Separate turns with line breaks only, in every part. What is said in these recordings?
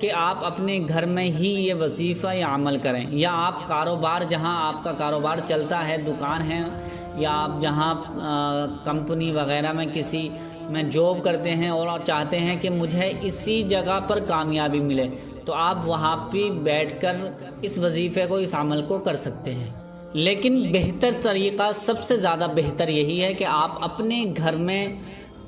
کہ آپ اپنے گھر میں ہی یہ وظیفہ یا عمل کریں، یا آپ کاروبار، جہاں آپ کا کاروبار چلتا ہے، دکان ہے، یا آپ جہاں کمپنی وغیرہ میں کسی میں جاب کرتے ہیں اور چاہتے ہیں کہ مجھے اسی جگہ پر کامیابی ملے، تو آپ وہاں پہ بیٹھ کر اس وظیفے کو، اس عمل کو کر سکتے ہیں۔ لیکن بہتر طریقہ، سب سے زیادہ بہتر یہی ہے کہ آپ اپنے گھر میں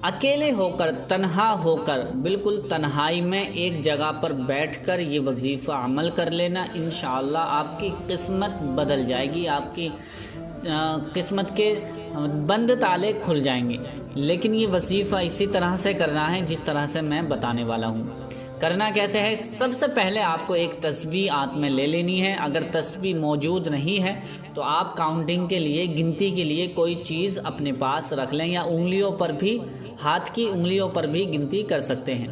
اکیلے ہو کر، تنہا ہو کر، بالکل تنہائی میں ایک جگہ پر بیٹھ کر یہ وظیفہ عمل کر لینا۔ انشاءاللہ آپ کی قسمت بدل جائے گی، آپ کی قسمت کے بند تالے کھل جائیں گے۔ لیکن یہ وظیفہ اسی طرح سے کرنا ہے جس طرح سے میں بتانے والا ہوں۔ کرنا کیسے ہے؟ سب سے پہلے آپ کو ایک تسبیح ہاتھ میں لے لینی ہے۔ اگر تسبیح موجود نہیں ہے تو آپ کاؤنٹنگ کے لیے، گنتی کے لیے کوئی چیز اپنے پاس رکھ لیں، یا انگلیوں پر بھی، ہاتھ کی انگلیوں پر بھی گنتی کر سکتے ہیں۔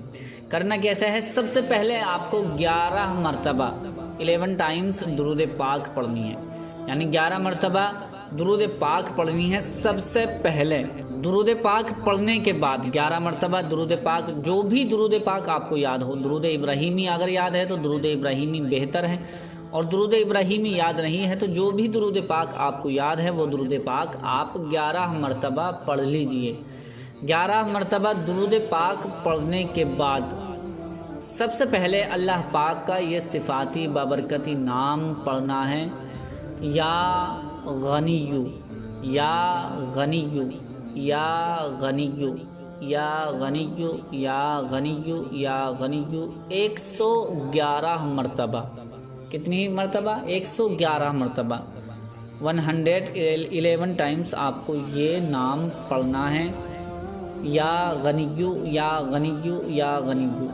کرنا کیسے ہے؟ سب سے پہلے آپ کو 11 مرتبہ 11 ٹائمز درود پاک پڑھنی ہے، یعنی 11 مرتبہ درود پاک پڑھنی ہے۔ سب سے پہلے درود پاک پڑھنے کے بعد 11 مرتبہ درود پاک، جو بھی درود پاک آپ کو یاد ہو، درود ابراہیمی اگر یاد ہے تو درود ابراہیمی بہتر ہے، اور درود ابراہیمی یاد نہیں ہے تو جو بھی درود پاک آپ کو یاد ہے وہ درود پاک آپ 11 مرتبہ پڑھ لیجئے۔ 11 مرتبہ درود پاک پڑھنے کے بعد سب سے پہلے اللہ پاک کا یہ صفاتی بابرکتی نام پڑھنا ہے، یا غنیو، یا غنیو، یا غنیو، یا غنیو، یا غنیو، یا غنیو، 111 مرتبہ۔ کتنی مرتبہ؟ 111 مرتبہ، 111 ٹائمز آپ کو یہ نام پڑھنا ہے، یا غنیو، یا غنیو، یا غنیو۔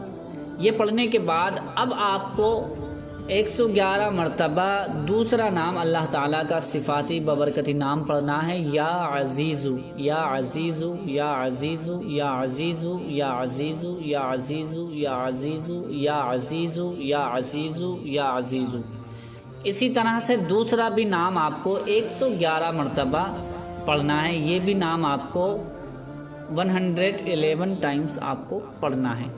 یہ پڑھنے کے بعد اب آپ کو 111 مرتبہ دوسرا نام اللہ تعالیٰ کا صفاتی ببرکتی نام پڑھنا ہے، یا عزیزو، یا عزیزو، یا عزیزو، یا عزیزو، یا عزیزو، یا عزیزو، یا عزیزو، یا عزیزو، یا عزیزو، یا عزیزو۔ اسی طرح سے دوسرا بھی نام آپ کو 111 مرتبہ پڑھنا ہے، یہ بھی نام آپ کو 111 ٹائمز آپ کو پڑھنا ہے۔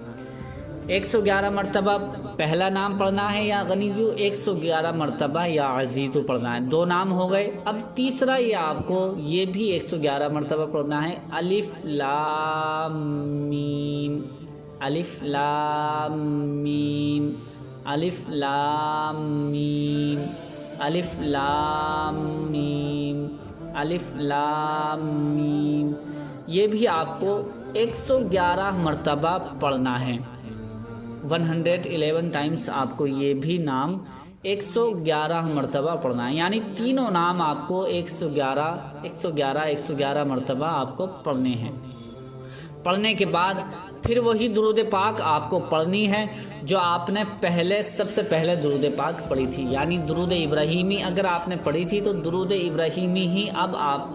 111 مرتبہ پہلا نام پڑھنا ہے یا غنیو، 111 مرتبہ یا عزیزو پڑھنا ہے۔ 2 نام ہو گئے۔ اب تیسرا یہ آپ کو یہ بھی 111 مرتبہ پڑھنا ہے، الف لام میم، الف لام میم، الف لام میم، الف لام میم، الف لام میم۔ یہ بھی آپ کو 111 مرتبہ پڑھنا ہے، 111 ٹائمز آپ کو یہ بھی نام 111 مرتبہ پڑھنا ہے، یعنی تینوں نام آپ کو 111 مرتبہ آپ کو پڑھنے ہیں۔ پڑھنے کے بعد پھر وہی درود پاک آپ کو پڑھنی ہے جو آپ نے سب سے پہلے درود پاک پڑھی تھی، یعنی درود ابراہیمی اگر آپ نے پڑھی تھی تو درود ابراہیمی ہی اب آپ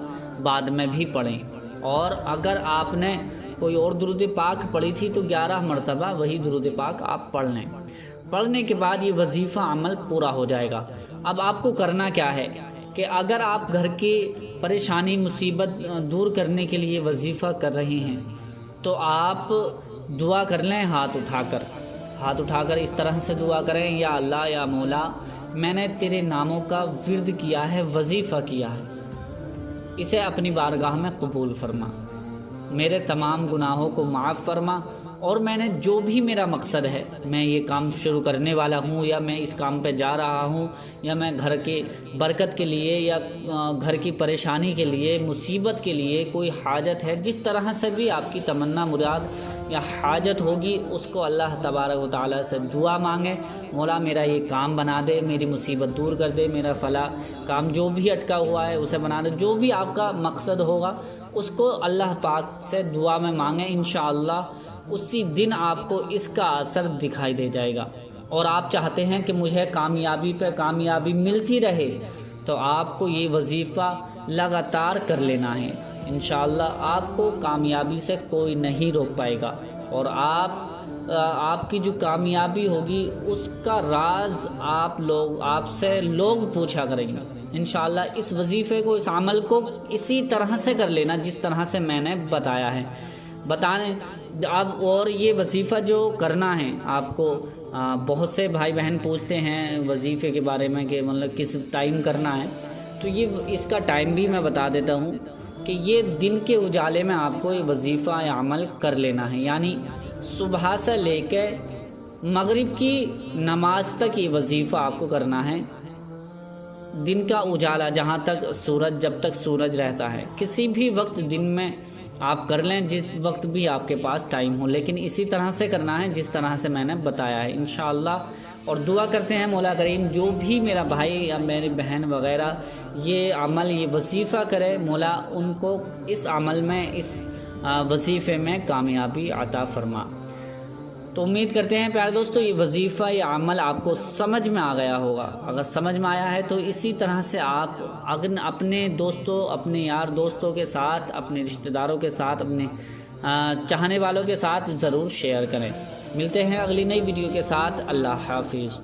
بعد میں بھی پڑھیں، اور اگر آپ نے کوئی اور درود پاک پڑھی تھی تو 11 مرتبہ وہی درود پاک آپ پڑھ لیں۔ پڑھنے کے بعد یہ وظیفہ عمل پورا ہو جائے گا۔ اب آپ کو کرنا کیا ہے کہ اگر آپ گھر کی پریشانی مصیبت دور کرنے کے لیے وظیفہ کر رہے ہیں تو آپ دعا کر لیں، ہاتھ اٹھا کر اس طرح سے دعا کریں، یا اللہ، یا مولا، میں نے تیرے ناموں کا ورد کیا ہے، وظیفہ کیا ہے، اسے اپنی بارگاہ میں قبول فرما، میرے تمام گناہوں کو معاف فرما، اور میں نے جو بھی میرا مقصد ہے، میں یہ کام شروع کرنے والا ہوں، یا میں اس کام پہ جا رہا ہوں، یا میں گھر کے برکت کے لیے یا گھر کی پریشانی کے لیے، مصیبت کے لیے کوئی حاجت ہے، جس طرح سے بھی آپ کی تمنا، مراد یا حاجت ہوگی، اس کو اللہ تبارک و تعالیٰ سے دعا مانگیں، مولا میرا یہ کام بنا دے، میری مصیبت دور کر دے، میرا فلاں کام جو بھی اٹکا ہوا ہے اسے بنا دے، جو بھی آپ کا مقصد ہوگا اس کو اللہ پاک سے دعا میں مانگیں، انشاءاللہ اسی دن آپ کو اس کا اثر دکھائی دے جائے گا۔ اور آپ چاہتے ہیں کہ مجھے کامیابی پہ کامیابی ملتی رہے تو آپ کو یہ وظیفہ لگاتار کر لینا ہے، انشاءاللہ آپ کو کامیابی سے کوئی نہیں روک پائے گا، اور آپ کی جو کامیابی ہوگی اس کا راز آپ سے لوگ پوچھا کریں گے۔ انشاءاللہ اس وظیفے کو، اس عمل کو اسی طرح سے کر لینا جس طرح سے میں نے بتایا ہے۔ بتانے اب، اور یہ وظیفہ جو کرنا ہے آپ کو، بہت سے بھائی بہن پوچھتے ہیں وظیفے کے بارے میں کہ مطلب کس ٹائم کرنا ہے، تو یہ اس کا ٹائم بھی میں بتا دیتا ہوں کہ یہ دن کے اجالے میں آپ کو یہ وظیفہ یا عمل کر لینا ہے، یعنی صبح سے لے کے مغرب کی نماز تک یہ وظیفہ آپ کو کرنا ہے۔ دن کا اجالا جہاں تک جب تک سورج رہتا ہے، کسی بھی وقت دن میں آپ کر لیں، جس وقت بھی آپ کے پاس ٹائم ہو، لیکن اسی طرح سے کرنا ہے جس طرح سے میں نے بتایا ہے انشاءاللہ۔ اور دعا کرتے ہیں مولا کریم جو بھی میرا بھائی یا میری بہن وغیرہ یہ عمل یہ وظیفہ کرے، مولا ان کو اس عمل میں اس وظیفے میں کامیابی عطا فرما۔ تو امید کرتے ہیں پیارے دوستو یہ وظیفہ یہ عمل آپ کو سمجھ میں آ گیا ہوگا۔ اگر سمجھ میں آیا ہے تو اسی طرح سے آپ اپنے دوستوں، اپنے یار دوستوں کے ساتھ، اپنے رشتہ داروں کے ساتھ، اپنے چاہنے والوں کے ساتھ ضرور شیئر کریں۔ ملتے ہیں اگلی نئی ویڈیو کے ساتھ۔ اللہ حافظ۔